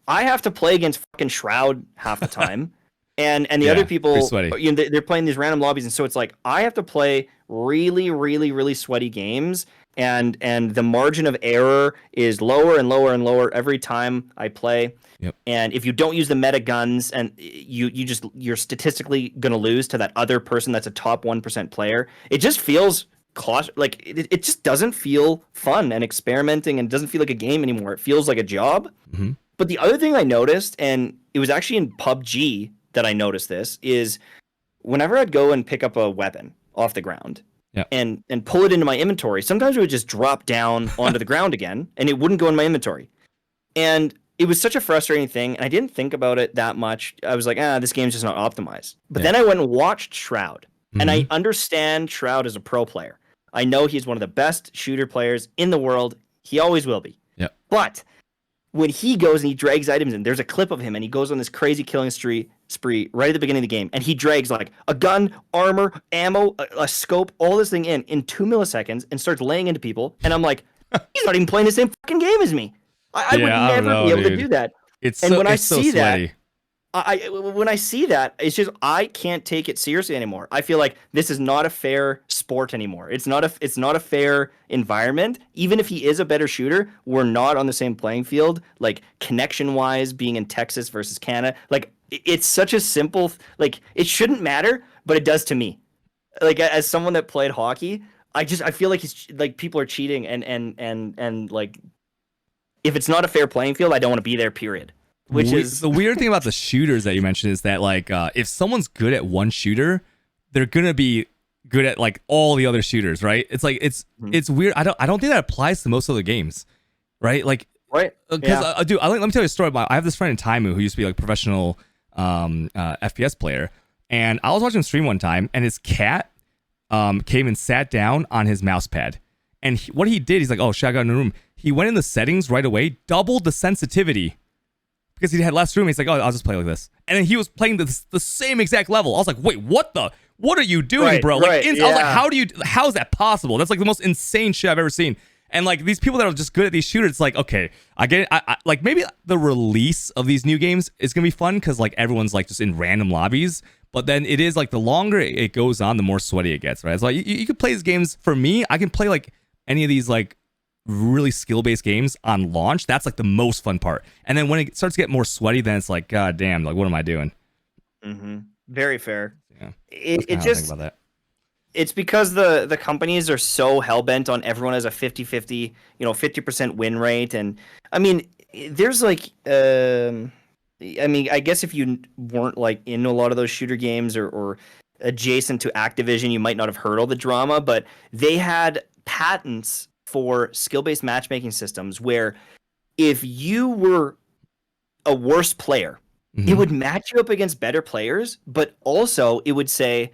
I have to play against fucking Shroud half the time. And the other people, they're playing these random lobbies. And so it's like, I have to play really, really, really sweaty games. And the margin of error is lower and lower and lower every time I play. Yep. And if you don't use the meta guns, and you're statistically gonna lose to that other person that's a top 1% player. It just feels like it just doesn't feel fun and experimenting, and doesn't feel like a game anymore. It feels like a job. But the other thing I noticed, and it was actually in PUBG that I noticed this, is whenever I'd go and pick up a weapon off the ground. Yep. And pull it into my inventory, sometimes it would just drop down onto the ground again, and it wouldn't go in my inventory. And it was such a frustrating thing, and I didn't think about it that much. I was like, this game's just not optimized. But then I went and watched Shroud, and I understand Shroud as a pro player. I know he's one of the best shooter players in the world. He always will be. Yep. But when he goes and he drags items in, there's a clip of him, and he goes on this crazy killing spree right at the beginning of the game, and he drags like a gun, armor, ammo, a scope, all this thing in 2 milliseconds, and starts laying into people. And I'm like, he's not even playing the same fucking game as me. I would never be able to do that. When I see that, when I see that, it's just I can't take it seriously anymore. I feel like this is not a fair sport anymore. It's not a fair environment. Even if he is a better shooter, we're not on the same playing field. Like connection wise, being in Texas versus Canada, like it's such a simple like it shouldn't matter, but it does to me. Like as someone that played hockey, I feel like he's like people are cheating and like if it's not a fair playing field, I don't want to be there. Period. Which is the weird thing about the shooters that you mentioned is that like if someone's good at one shooter, they're gonna be good at like all the other shooters, right? It's like it's weird. I don't think that applies to most other games, right? Like because dude, let me tell you a story about. I have this friend in Taimu who used to be like professional FPS player, and I was watching him stream one time, and his cat came and sat down on his mouse pad, and what he did, he's like, oh shit, I got in the room. He went in the settings right away, doubled the sensitivity. Because he had less room, he's like, oh, I'll just play like this. And then he was playing the same exact level. I was like, wait, what are you doing, bro? Like, I was like, how is that possible? That's like the most insane shit I've ever seen. And like these people that are just good at these shooters, it's like, okay, I get it. I like maybe the release of these new games is gonna be fun because like everyone's like just in random lobbies. But then it is like the longer it goes on, the more sweaty it gets, right? It's like you could play these games. For me, I can play like any of these like really skill-based games on launch. That's like the most fun part. And then when it starts to get more sweaty, then it's like, god damn, like what am I doing? Very fair. Yeah. It just about that. It's because the companies are so hell-bent on everyone has a 50-50, 50% win rate. And I mean, there's like I guess if you weren't like into a lot of those shooter games or adjacent to Activision, you might not have heard all the drama, but they had patents for skill-based matchmaking systems where if you were a worse player, it would match you up against better players, but also it would say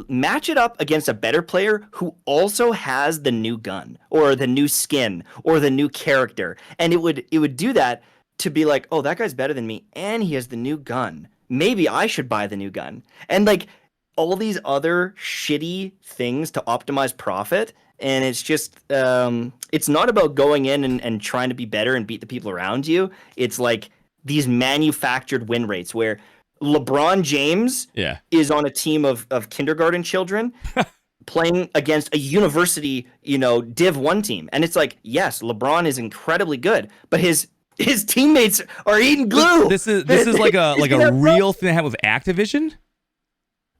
match it up against a better player who also has the new gun or the new skin or the new character. And it would do that to be like, oh, that guy's better than me and he has the new gun. Maybe I should buy the new gun. And like all these other shitty things to optimize profit. And it's just, it's not about going in and trying to be better and beat the people around you. It's like these manufactured win rates where LeBron James is on a team of kindergarten children playing against a university, Div 1 team. And it's like, yes, LeBron is incredibly good, but his teammates are eating glue. This is like a real thing they have with Activision?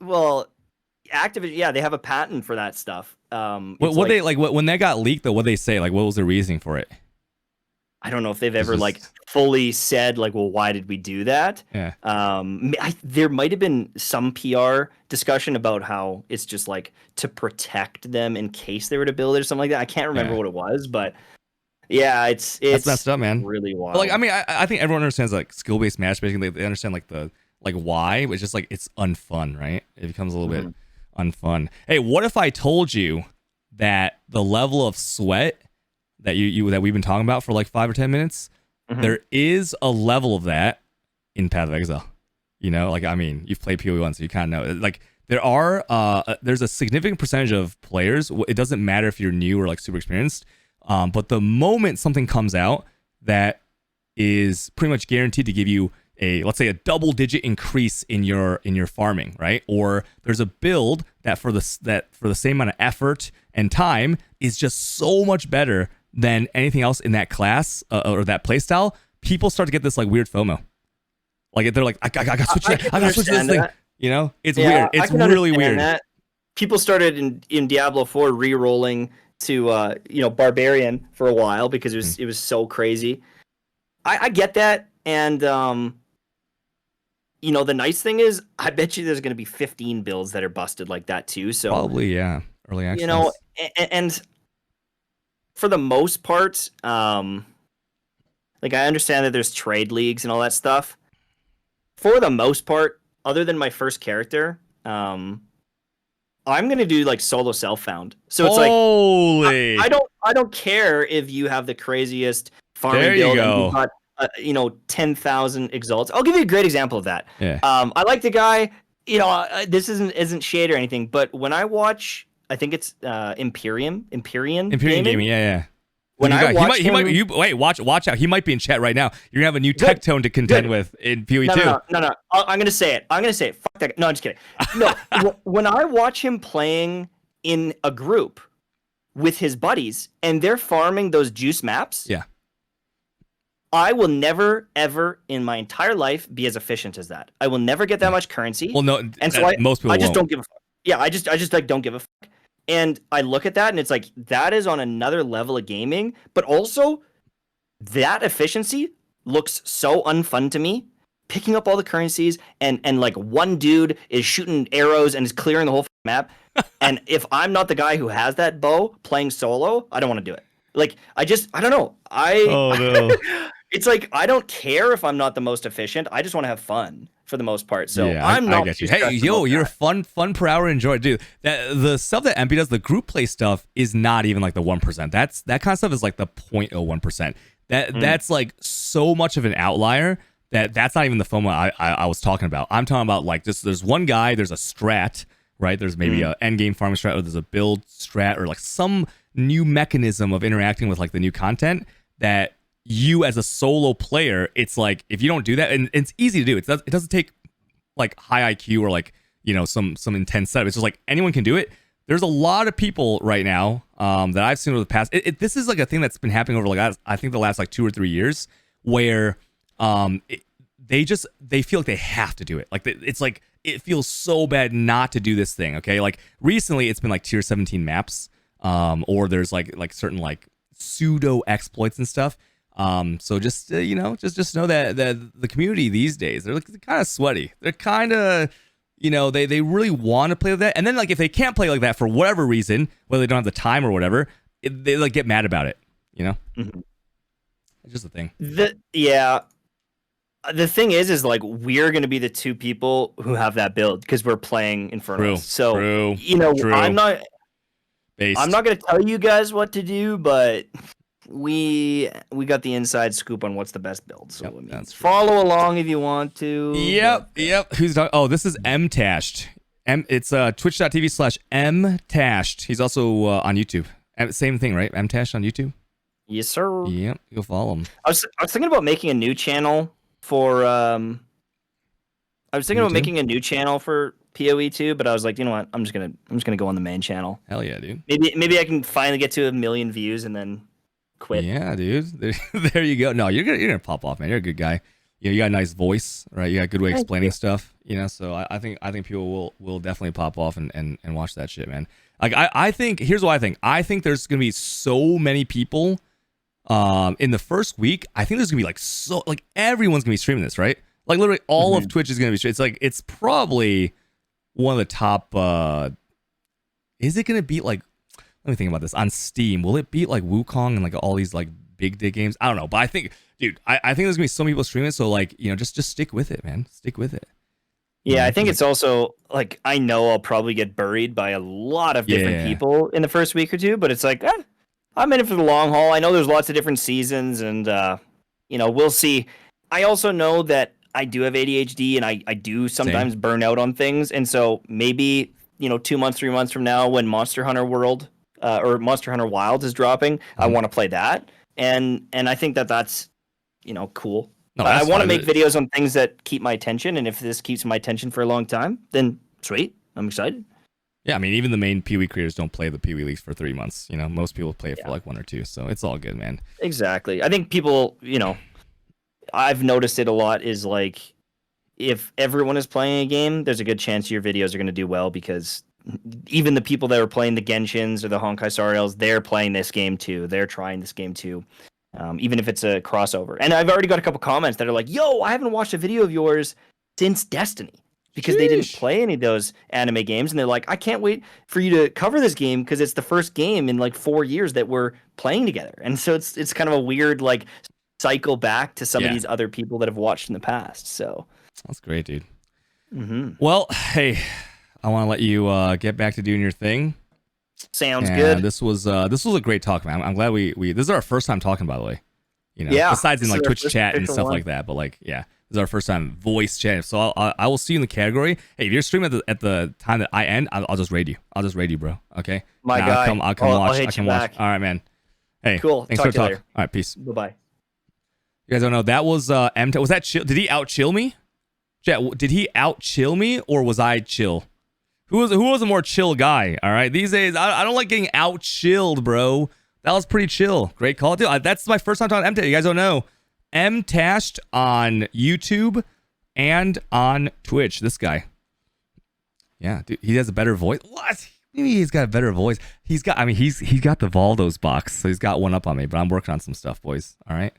Well, Activision, they have a patent for that stuff. What they like when that got leaked though, what they say? Like what was the reasoning for it? I don't know if they've ever fully said well, why did we do that? Yeah. There might have been some PR discussion about how it's just like to protect them in case they were to build it or something like that. I can't remember what it was, but yeah, it's that's messed up, man. Really wild. But I think everyone understands like skill-based matchmaking. They understand like the why, but it's just like it's unfun, right? It becomes a little bit unfun. Hey, what if I told you that the level of sweat that that we've been talking about for like 5 or 10 minutes, there is a level of that in Path of Exile. You've played PoE once, so you kind of know. Like there's a significant percentage of players. It doesn't matter if you're new or like super experienced, but the moment something comes out that is pretty much guaranteed to give you let's say a double-digit increase in your farming, right? Or there's a build that for the same amount of effort and time is just so much better than anything else in that class or that playstyle. People start to get this like weird FOMO. Like they're like, I gotta switch to this thing. It's weird. It's really weird. That. People started in Diablo 4 re-rolling to Barbarian for a while because it was so crazy. I get that, and the nice thing is, I bet you there's going to be 15 builds that are busted like that too. So probably, early access. And for the most part, I understand that there's trade leagues and all that stuff. For the most part, other than my first character, I'm going to do like solo self-found. So it's I don't care if you have the craziest farming build and you've got 10,000 exalts. I'll give you a great example of that. Yeah. I like the guy. This isn't shade or anything, but when I watch, I think it's Imperium Gaming. Yeah. When I watch watch out. He might be in chat right now. You're gonna have a new tech tone to contend with in PoE 2. No. I'm gonna say it. Fuck that. No, I'm just kidding. No, when I watch him playing in a group with his buddies and they're farming those juice maps. Yeah. I will never, ever in my entire life be as efficient as that. I will never get that much currency. Well, no, and so most people I just won't. don't give a fuck. Yeah, I just like don't give a fuck. And I look at that and it's like that is on another level of gaming, but also that efficiency looks so unfun to me. Picking up all the currencies and like one dude is shooting arrows and is clearing the whole map. And if I'm not the guy who has that bow playing solo, I don't want to do it. Like I don't know. It's like I don't care if I'm not the most efficient. I just want to have fun for the most part. So yeah, I'm not. I get you. Hey, you're fun per hour enjoy, dude. The stuff that MP does, the group play stuff, is not even like the 1%. That kind of stuff is like the 0.01%. That's like so much of an outlier that's not even the FOMO I was talking about. I'm talking about like just there's one guy, there's a strat, right? There's maybe a end game farming strat, or there's a build strat, or like some new mechanism of interacting with like the new content that you as a solo player, it's like if you don't do that, and it's easy to do. It doesn't take like high IQ or like some intense setup. It's just like anyone can do it. There's a lot of people right now that I've seen over the past. This is like a thing that's been happening over like I think the last like 2 or 3 years, where they feel like they have to do it. Like it's like it feels so bad not to do this thing. Okay, like recently it's been like tier 17 maps, or there's like certain like pseudo exploits and stuff. So just just know that the community these days, they're kind of sweaty. They're kind of they really want to play with that, and then like if they can't play like that for whatever reason, whether they don't have the time or whatever, they like get mad about it. You know, Mm-hmm. it's just a thing. The thing is like we're gonna be the two people who have that build because we're playing Inferno. So I'm not gonna tell you guys what to do, but we got the inside scoop on what's the best build. So follow along if you want to. Yep. Who's talking? Oh, this is MTashed. It's twitch.tv/MTashed. He's also on YouTube. Same thing, right? MTashed on YouTube. Yes, sir. Yep. Go follow him. I was thinking about making a new channel for PoE 2, but I was like, you know what? I'm just gonna go on the main channel. Hell yeah, dude. Maybe I can finally get to 1 million views and then quit. Yeah, dude. There you go. No, you're gonna pop off, man. You're a good guy. You got a nice voice, right? You got a good way of explaining stuff. So I think people will definitely pop off and watch that shit, man. Like I think here's what I think. I think there's gonna be so many people in the first week. I think there's gonna be like everyone's gonna be streaming this, right? Like literally all of Twitch is gonna be. It's probably one of the top. Is it gonna beat like? Let me think about this. On Steam, will it beat like Wukong and like all these like big dig games? I don't know, but I think, dude, I think there's gonna be some people streaming it. So like, just stick with it, man. Stick with it. Yeah, I think it's also like I know I'll probably get buried by a lot of different people in the first week or two, but it's like I'm in it for the long haul. I know there's lots of different seasons, and we'll see. I also know that I do have ADHD, and I do sometimes burn out on things, and so maybe 2 months, 3 months from now, when Monster Hunter World or Monster Hunter Wild is dropping, I want to play that, and I think that's cool. No, I want to make videos on things that keep my attention, and if this keeps my attention for a long time, then sweet. I'm excited. Yeah, I mean, even the main PoE creators don't play the PoE leagues for 3 months. Most people play it for like 1 or 2, so it's all good, man. Exactly. I think people, I've noticed it a lot is like, if everyone is playing a game, there's a good chance your videos are going to do well because even the people that are playing the Genshins or the Honkai Star Rails, they're playing this game too. They're trying this game too. Even if it's a crossover. And I've already got a couple comments that are like, yo, I haven't watched a video of yours since Destiny. Because they didn't play any of those anime games. And they're like, I can't wait for you to cover this game because it's the first game in like 4 years that we're playing together. And so it's kind of a weird like cycle back to some of these other people that have watched in the past. So that's great, dude. Well, hey, I want to let you get back to doing your thing. Sounds good. This was a great talk, man. I'm glad we this is our first time talking, by the way. Besides in like Twitch chat and stuff like that, but like this is our first time voice chat. So I will see you in the category. Hey, if you're streaming at the time that I end, I'll just raid you. I'll just raid you, bro. Okay. My guy. I'll come watch. I can watch. All right, man. Hey, cool. Thanks talk for to you talking. later. All right, peace. Bye. You guys don't know that was was that chill? Did he out chill me? Chat, did he out chill me or was I chill? Who was a more chill guy? All right, these days I don't like getting out chilled, bro. That was pretty chill. Great call, dude. That's my first time talking MTashed. You guys don't know MTashed on YouTube and on Twitch. This guy, dude, he has a better voice. What? Maybe he's got a better voice. He's got the Valdo's box, so he's got one up on me. But I'm working on some stuff, boys. All right.